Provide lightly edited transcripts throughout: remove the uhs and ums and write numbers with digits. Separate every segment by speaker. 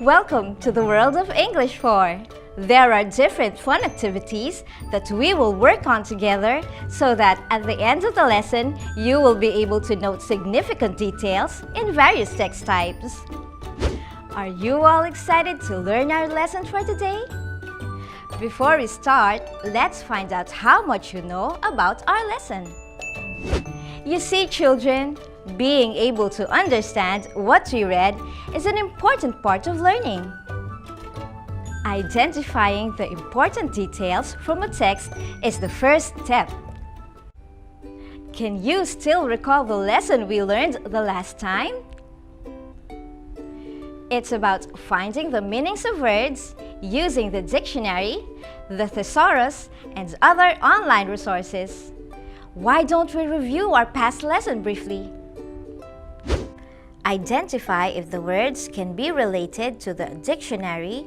Speaker 1: Welcome to the world of English 4. There are different fun activities that we will work on together so that at the end of the lesson, you will be able to note significant details in various text types. Are you all excited to learn our lesson for today? Before we start, let's find out how much you know about our lesson. You see, children, being able to understand what we read is an important part of learning. Identifying the important details from a text is the first step. Can you still recall the lesson we learned the last time? It's about finding the meanings of words using the dictionary, the thesaurus, and other online resources. Why don't we review our past lesson briefly? Identify if the words can be related to the dictionary,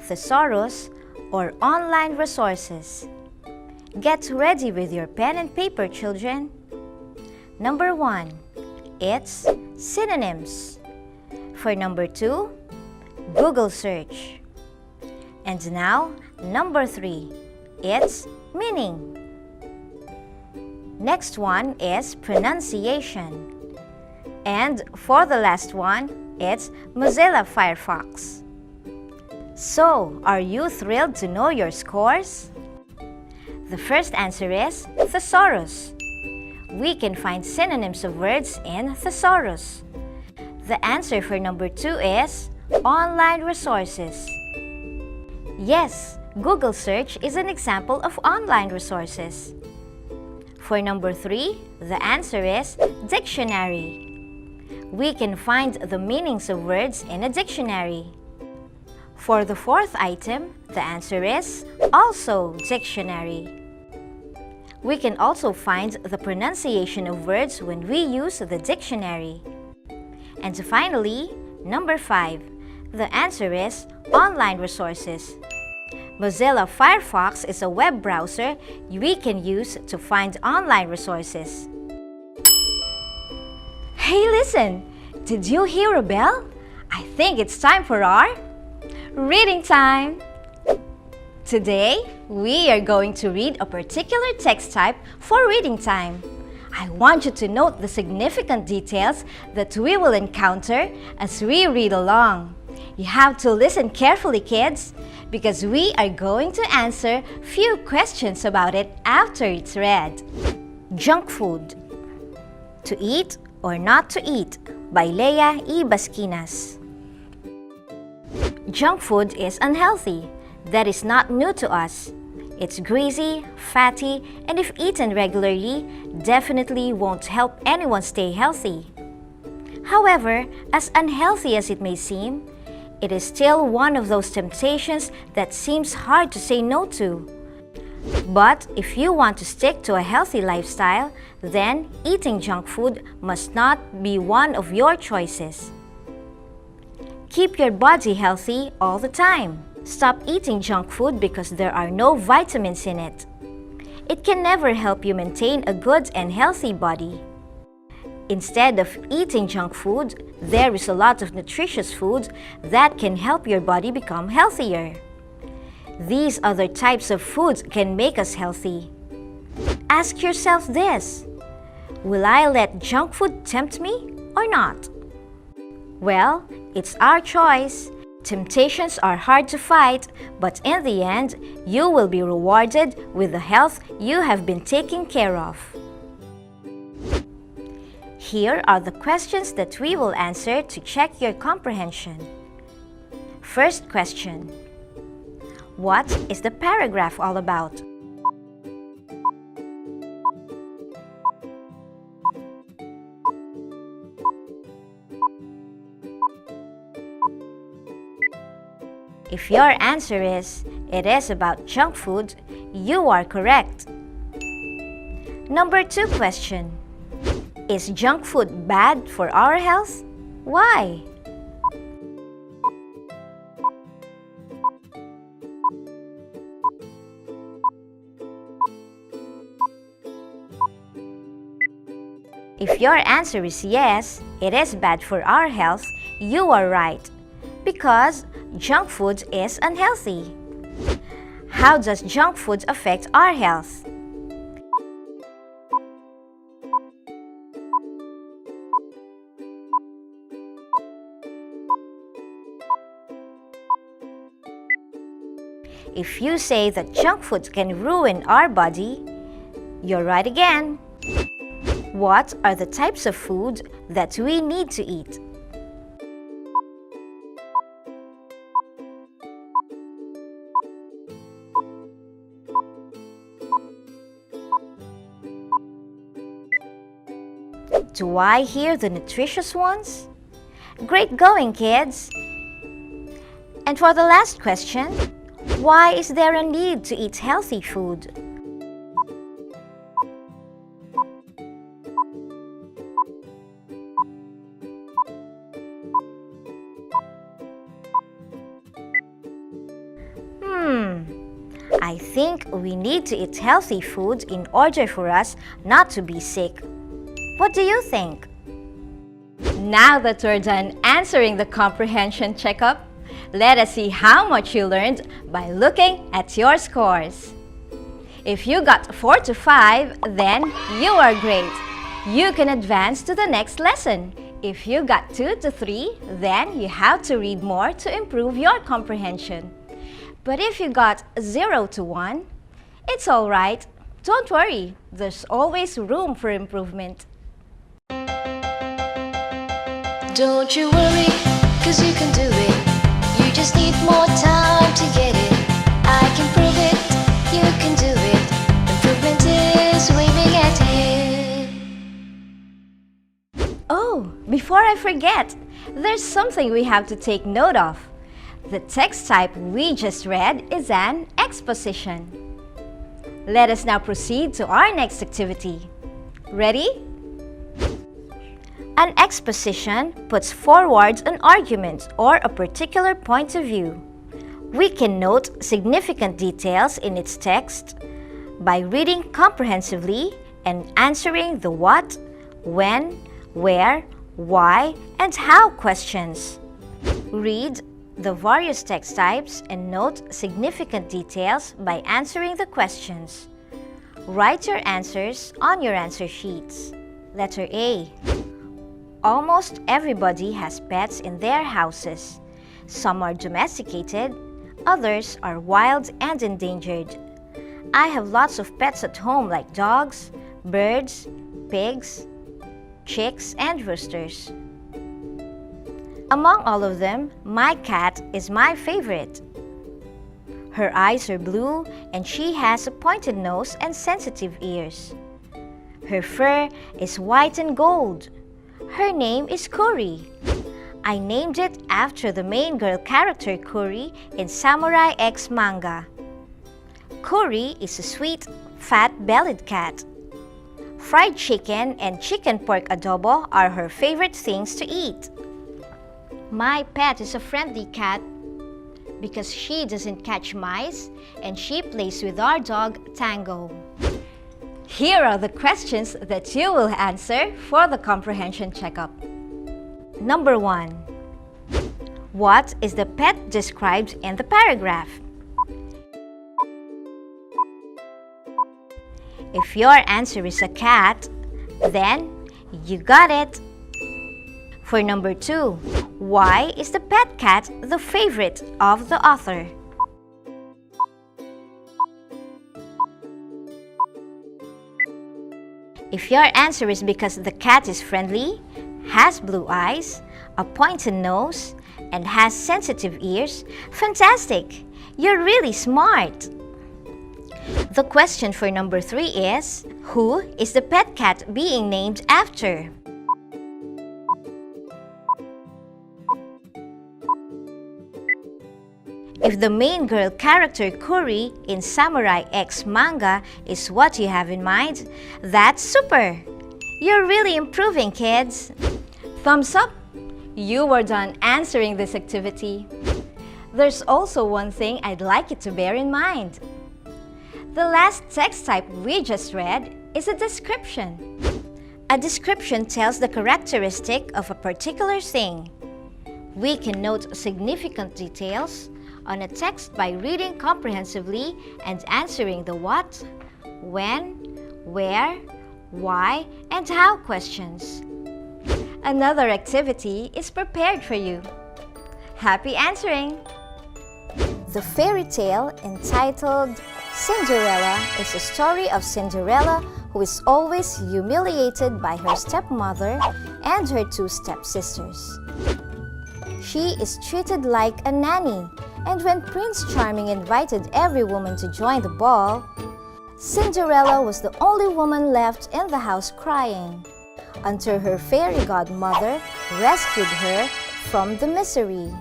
Speaker 1: thesaurus, or online resources. Get ready with your pen and paper, children. Number 1, it's synonyms. For number 2, Google search. And now, number 3, it's meaning. Next one is pronunciation. And for the last one, it's Mozilla Firefox. So, are you thrilled to know your scores? The first answer is thesaurus. We can find synonyms of words in thesaurus. The answer for number 2 is online resources. Yes, Google search is an example of online resources. For number 3, the answer is dictionary. We can find the meanings of words in a dictionary. For the fourth item, the answer is also dictionary. We can also find the pronunciation of words when we use the dictionary. And finally, number 5, the answer is online resources. Mozilla Firefox is a web browser we can use to find online resources. Hey, listen! Did you hear a bell? I think it's time for our reading time! Today, we are going to read a particular text type for reading time. I want you to note the significant details that we will encounter as we read along. You have to listen carefully, kids, because we are going to answer few questions about it after it's read. Junk food. To eat or not to eat by Leah E. Basquinas. Junk food is unhealthy. That is not new to us. It's greasy, fatty, and if eaten regularly, definitely won't help anyone stay healthy. However, as unhealthy as it may seem, it is still one of those temptations that seems hard to say no to. But if you want to stick to a healthy lifestyle, then eating junk food must not be one of your choices. Keep your body healthy all the time. Stop eating junk food because there are no vitamins in it. It can never help you maintain a good and healthy body. Instead of eating junk food, there is a lot of nutritious food that can help your body become healthier. These other types of foods can make us healthy. Ask yourself this: will I let junk food tempt me or not? Well, it's our choice. Temptations are hard to fight, but in the end, you will be rewarded with the health you have been taking care of. Here are the questions that we will answer to check your comprehension. First question: what is the paragraph all about? If your answer is, it is about junk food, you are correct. Number 2 question: is junk food bad for our health? Why? If your answer is yes, it is bad for our health, you are right. Because junk food is unhealthy. How does junk food affect our health? If you say that junk food can ruin our body, you're right again. What are the types of food that we need to eat? Do I hear the nutritious ones? Great going, kids! And for the last question, why is there a need to eat healthy food? I think we need to eat healthy food in order for us not to be sick. What do you think? Now that we're done answering the comprehension checkup, let us see how much you learned by looking at your scores. If you got 4 to 5, then you are great. You can advance to the next lesson. If you got 2 to 3, then you have to read more to improve your comprehension. But if you got 0 to 1, it's all right. Don't worry, there's always room for improvement.
Speaker 2: Don't you worry, 'cause you can do it. You just need more time to get it. I can prove it, you can do it. Improvement is waving at you.
Speaker 1: Oh, before I forget, there's something we have to take note of. The text type we just read is an exposition. Let us now proceed to our next activity. Ready? An exposition puts forward an argument or a particular point of view. We can note significant details in its text by reading comprehensively and answering the what, when, where, why, and how questions. Read the various text types and note significant details by answering the questions. Write your answers on your answer sheets. Letter A. Almost everybody has pets in their houses. Some are domesticated, others are wild and endangered. I have lots of pets at home like dogs, birds, pigs, chicks, and roosters. Among all of them, my cat is my favorite. Her eyes are blue and she has a pointed nose and sensitive ears. Her fur is white and gold. Her name is Kuri. I named it after the main girl character Kuri in Samurai X manga. Kuri is a sweet, fat-bellied cat. Fried chicken and chicken pork adobo are her favorite things to eat. My pet is a friendly cat because she doesn't catch mice and she plays with our dog Tango. Here are the questions that you will answer for the comprehension checkup. Number 1. What is the pet described in the paragraph? If your answer is a cat, then you got it. For number 2, why is the pet cat the favorite of the author? If your answer is because the cat is friendly, has blue eyes, a pointed nose, and has sensitive ears, fantastic! You're really smart! The question for number 3 is, who is the pet cat being named after? If the main girl character Kuri in Samurai X manga is what you have in mind, that's super! You're really improving, kids! Thumbs up! You were done answering this activity. There's also one thing I'd like you to bear in mind. The last text type we just read is a description. A description tells the characteristic of a particular thing. We can note significant details on a text by reading comprehensively and answering the what, when, where, why, and how questions. Another activity is prepared for you. Happy answering! The fairy tale entitled Cinderella is a story of Cinderella who is always humiliated by her stepmother and her two stepsisters. She is treated like a nanny, and when Prince Charming invited every woman to join the ball, Cinderella was the only woman left in the house crying, until her fairy godmother rescued her from the misery.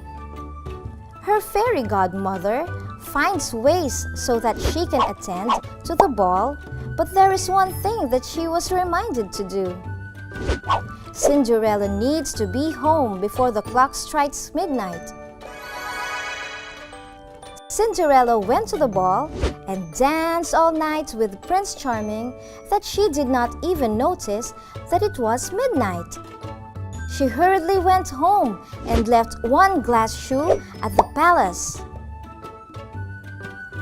Speaker 1: Her fairy godmother finds ways so that she can attend to the ball, but there is one thing that she was reminded to do. Cinderella needs to be home before the clock strikes midnight. Cinderella went to the ball and danced all night with Prince Charming that she did not even notice that it was midnight. She hurriedly went home and left one glass shoe at the palace.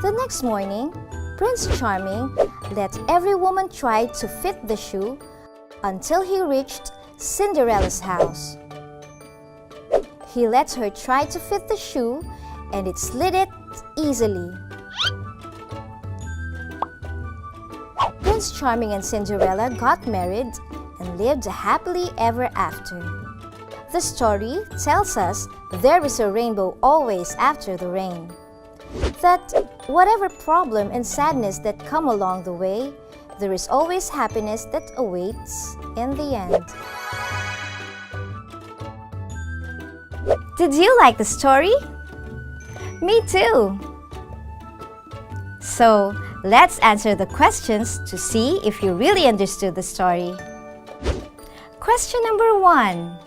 Speaker 1: The next morning, Prince Charming let every woman try to fit the shoe until he reached Cinderella's house. He let her try to fit the shoe and it slid it easily. Prince Charming and Cinderella got married and lived happily ever after. The story tells us there is a rainbow always after the rain. That whatever problem and sadness that come along the way, there is always happiness that awaits in the end. Did you like the story? Me too! So, let's answer the questions to see if you really understood the story. Question number 1.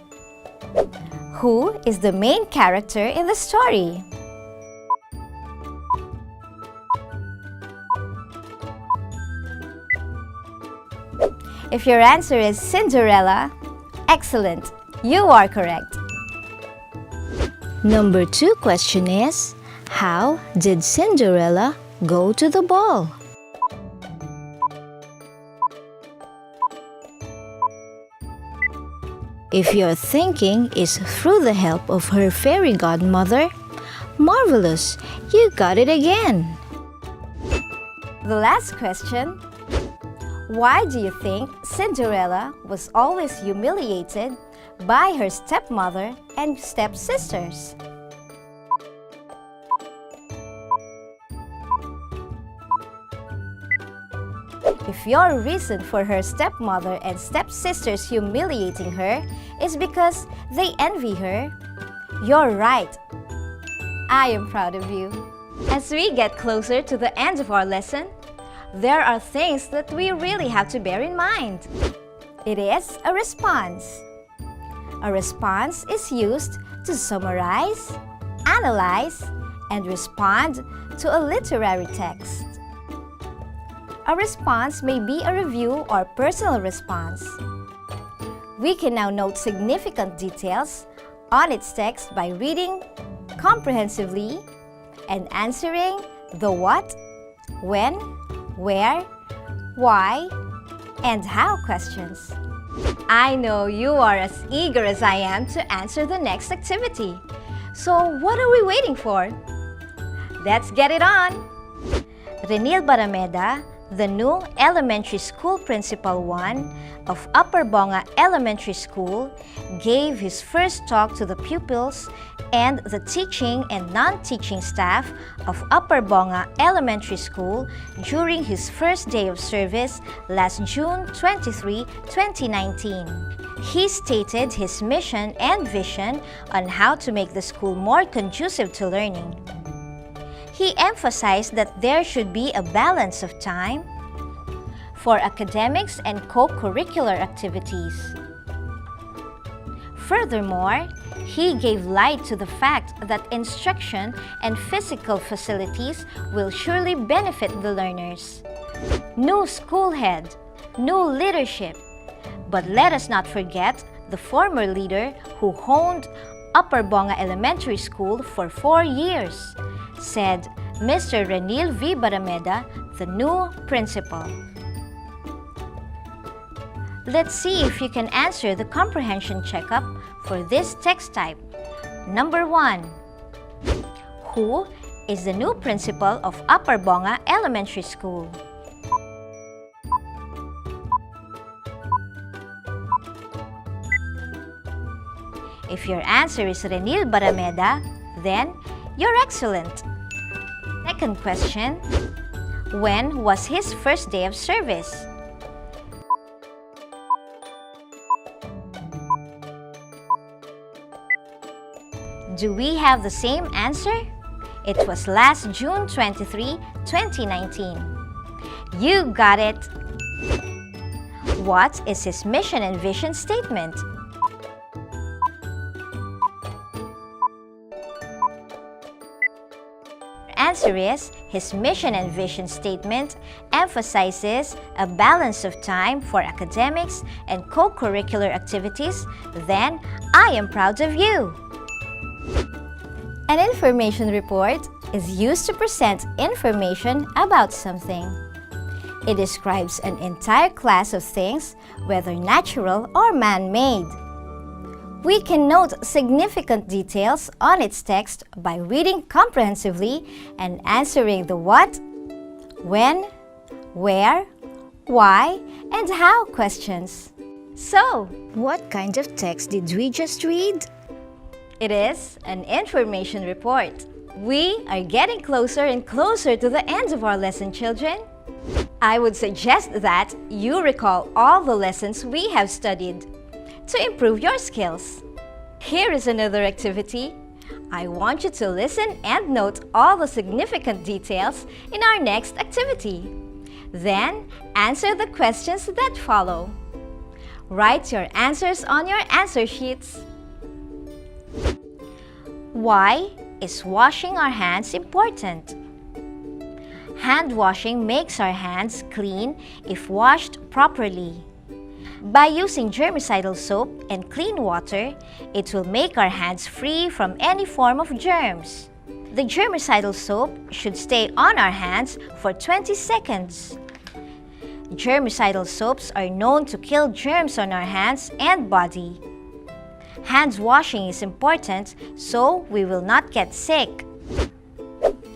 Speaker 1: Who is the main character in the story? If your answer is Cinderella, excellent, you are correct. Number 2 question is, how did Cinderella go to the ball? If your thinking is through the help of her fairy godmother, marvelous, you got it again. The last question, why do you think Cinderella was always humiliated by her stepmother and stepsisters? If your reason for her stepmother and stepsisters humiliating her is because they envy her, you're right. I am proud of you. As we get closer to the end of our lesson, there are things that we really have to bear in mind. It is a response. A response is used to summarize, analyze, and respond to a literary text. A response may be a review or personal response. We can now note significant details on its text by reading comprehensively and answering the what, when, where, why, and how questions. I know you are as eager as I am to answer the next activity. So what are we waiting for? Let's get it on! Renil Barameda, the new elementary school principal 1 of Upper Bonga Elementary School, gave his first talk to the pupils and the teaching and non-teaching staff of Upper Bonga Elementary School during his first day of service last June 23, 2019. He stated his mission and vision on how to make the school more conducive to learning. He emphasized that there should be a balance of time for academics and co-curricular activities. Furthermore, he gave light to the fact that instruction and physical facilities will surely benefit the learners. New school head, new leadership. But let us not forget the former leader who honed Upper Bonga Elementary School for 4 years, said Mr. Renil V. Barameda, the new principal. Let's see if you can answer the comprehension checkup for this text type. Number 1. Who is the new principal of Upper Bonga Elementary School? If your answer is Renil Barameda, then you're excellent. Second question, when was his first day of service? Do we have the same answer? It was last June 23, 2019. You got it! What is his mission and vision statement? Answer is, his mission and vision statement emphasizes a balance of time for academics and co-curricular activities. Then, I am proud of you! An information report is used to present information about something. It describes an entire class of things, whether natural or man-made. We can note significant details on its text by reading comprehensively and answering the what, when, where, why, and how questions. So, what kind of text did we just read? It is an information report. We are getting closer and closer to the end of our lesson, children. I would suggest that you recall all the lessons we have studied to improve your skills. Here is another activity. I want you to listen and note all the significant details in our next activity. Then, answer the questions that follow. Write your answers on your answer sheets. Why is washing our hands important? Hand washing makes our hands clean if washed properly. By using germicidal soap and clean water, it will make our hands free from any form of germs. The germicidal soap should stay on our hands for 20 seconds. Germicidal soaps are known to kill germs on our hands and body. Hands washing is important so we will not get sick.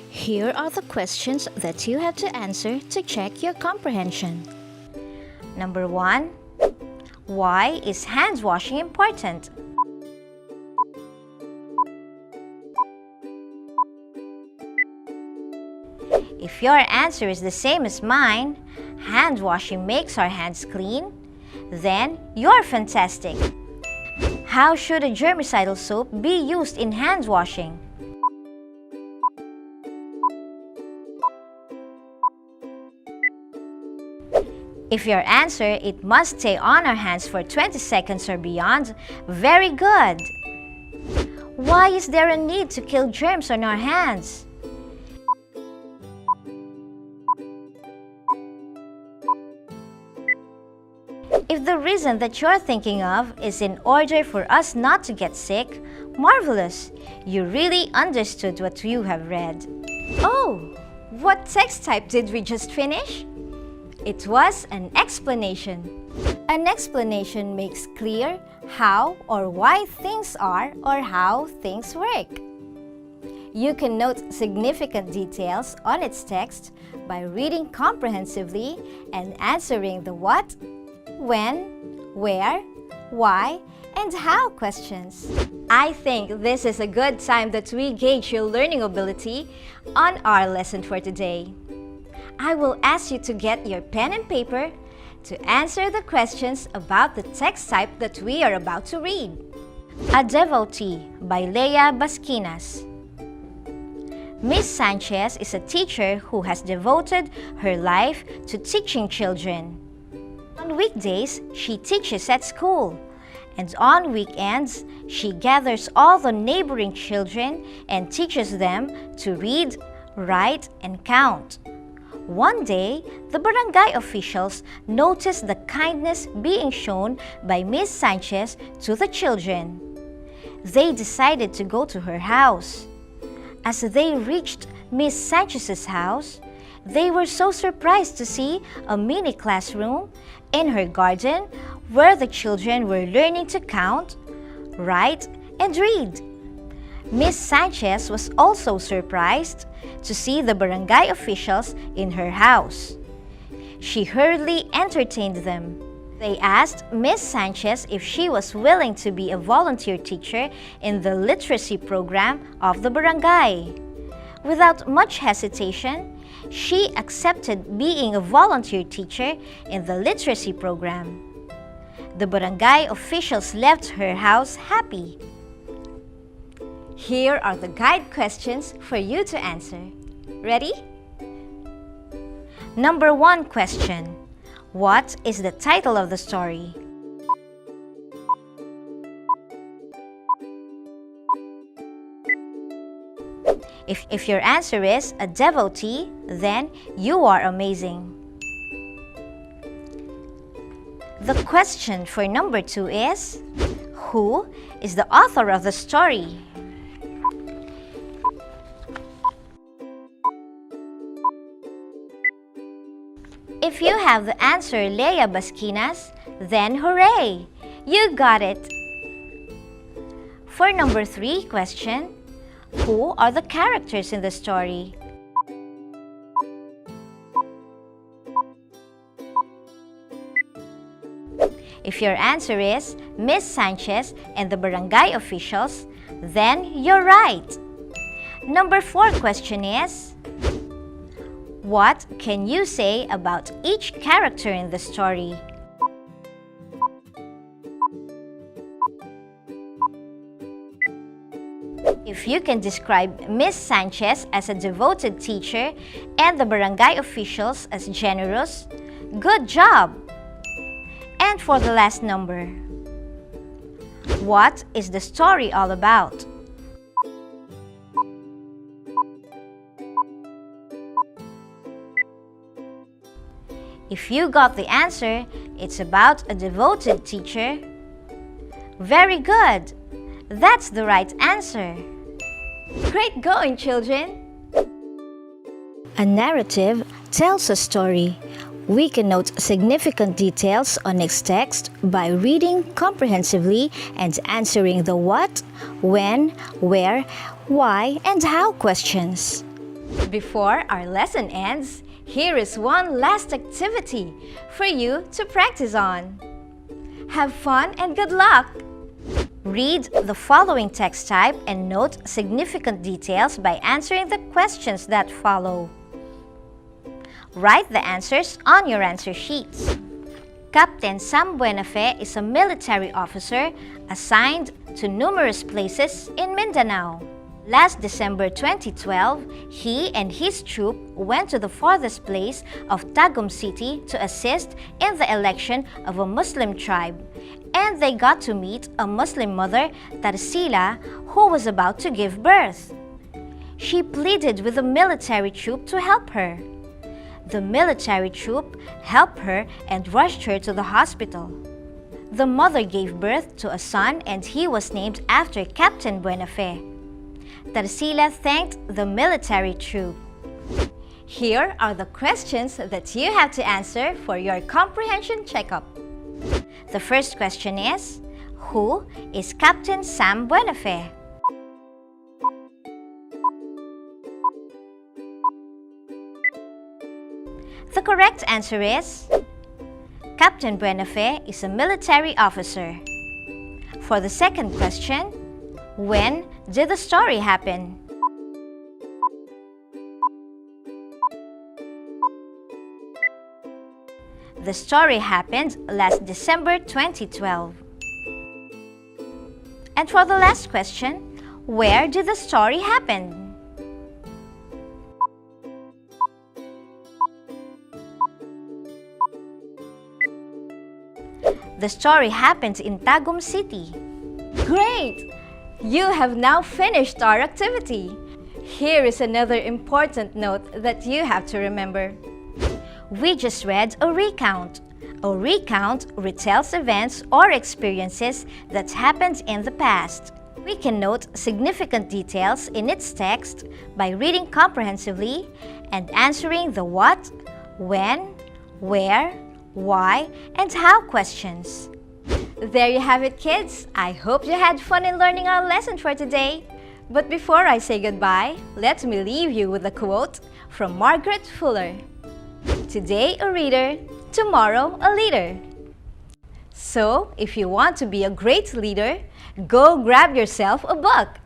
Speaker 1: Here are the questions that you have to answer to check your comprehension. Number 1. Why is hands washing important? If your answer is the same as mine, hand washing makes our hands clean, then you're fantastic. How should a germicidal soap be used in hand washing? If your answer, it must stay on our hands for 20 seconds or beyond, very good! Why is there a need to kill germs on our hands? If the reason that you're thinking of is in order for us not to get sick, marvelous! You really understood what you have read. Oh! What text type did we just finish? It was an explanation. An explanation makes clear how or why things are or how things work. You can note significant details on its text by reading comprehensively and answering the what, when, where, why, and how questions. I think this is a good time that we gauge your learning ability on our lesson for today. I will ask you to get your pen and paper to answer the questions about the text type that we are about to read. A Devotee by Leah Basquinas. Miss Sanchez is a teacher who has devoted her life to teaching children. On weekdays, she teaches at school, and on weekends, she gathers all the neighboring children and teaches them to read, write, and count. One day, the barangay officials noticed the kindness being shown by Miss Sanchez to the children. They decided to go to her house. As they reached Miss Sanchez's house, they were so surprised to see a mini classroom in her garden where the children were learning to count, write, and read. Miss Sanchez was also surprised to see the barangay officials in her house. She hurriedly entertained them. They asked Miss Sanchez if she was willing to be a volunteer teacher in the literacy program of the barangay. Without much hesitation, she accepted being a volunteer teacher in the literacy program. The barangay officials left her house happy. Here are the guide questions for you to answer. Ready? Number 1 question. What is the title of the story? If your answer is a devotee, then you are amazing. The question for number 2 is, who is the author of the story? If you have the answer Leia Basquinas, then hooray! You got it! For number 3 question, who are the characters in the story? If your answer is Miss Sanchez and the barangay officials, then you're right. Number 4 question is, what can you say about each character in the story? If you can describe Miss Sanchez as a devoted teacher and the barangay officials as generous, good job! And for the last number, what is the story all about? If you got the answer, it's about a devoted teacher. Very good! That's the right answer. Great going, children! A narrative tells a story. We can note significant details on its text by reading comprehensively and answering the what, when, where, why, and how questions. Before our lesson ends, here is one last activity for you to practice on. Have fun and good luck! Read the following text type and note significant details by answering the questions that follow. Write the answers on your answer sheets. Captain Sam Buenafe is a military officer assigned to numerous places in Mindanao. Last December 2012, he and his troop went to the farthest place of Tagum City to assist in the election of a Muslim tribe, and they got to meet a Muslim mother, Tarsila, who was about to give birth. She pleaded with the military troop to help her. The military troop helped her and rushed her to the hospital. The mother gave birth to a son and he was named after Captain Buenafe. Tarsila thanked the military troop. Here are the questions that you have to answer for your comprehension checkup. The first question is, who is Captain Sam Buenafe? The correct answer is, Captain Buenafe is a military officer. For the second question, when did the story happen? The story happened last December 2012. And for the last question, where did the story happen? The story happened in Tagum City. Great! You have now finished our activity. Here is another important note that you have to remember. We just read a recount. A recount retells events or experiences that happened in the past. We can note significant details in its text by reading comprehensively and answering the what, when, where, why, and how questions. There you have it, kids. I hope you had fun in learning our lesson for today. But before I say goodbye, let me leave you with a quote from Margaret Fuller. Today a reader, tomorrow a leader. So, if you want to be a great leader, go grab yourself a book.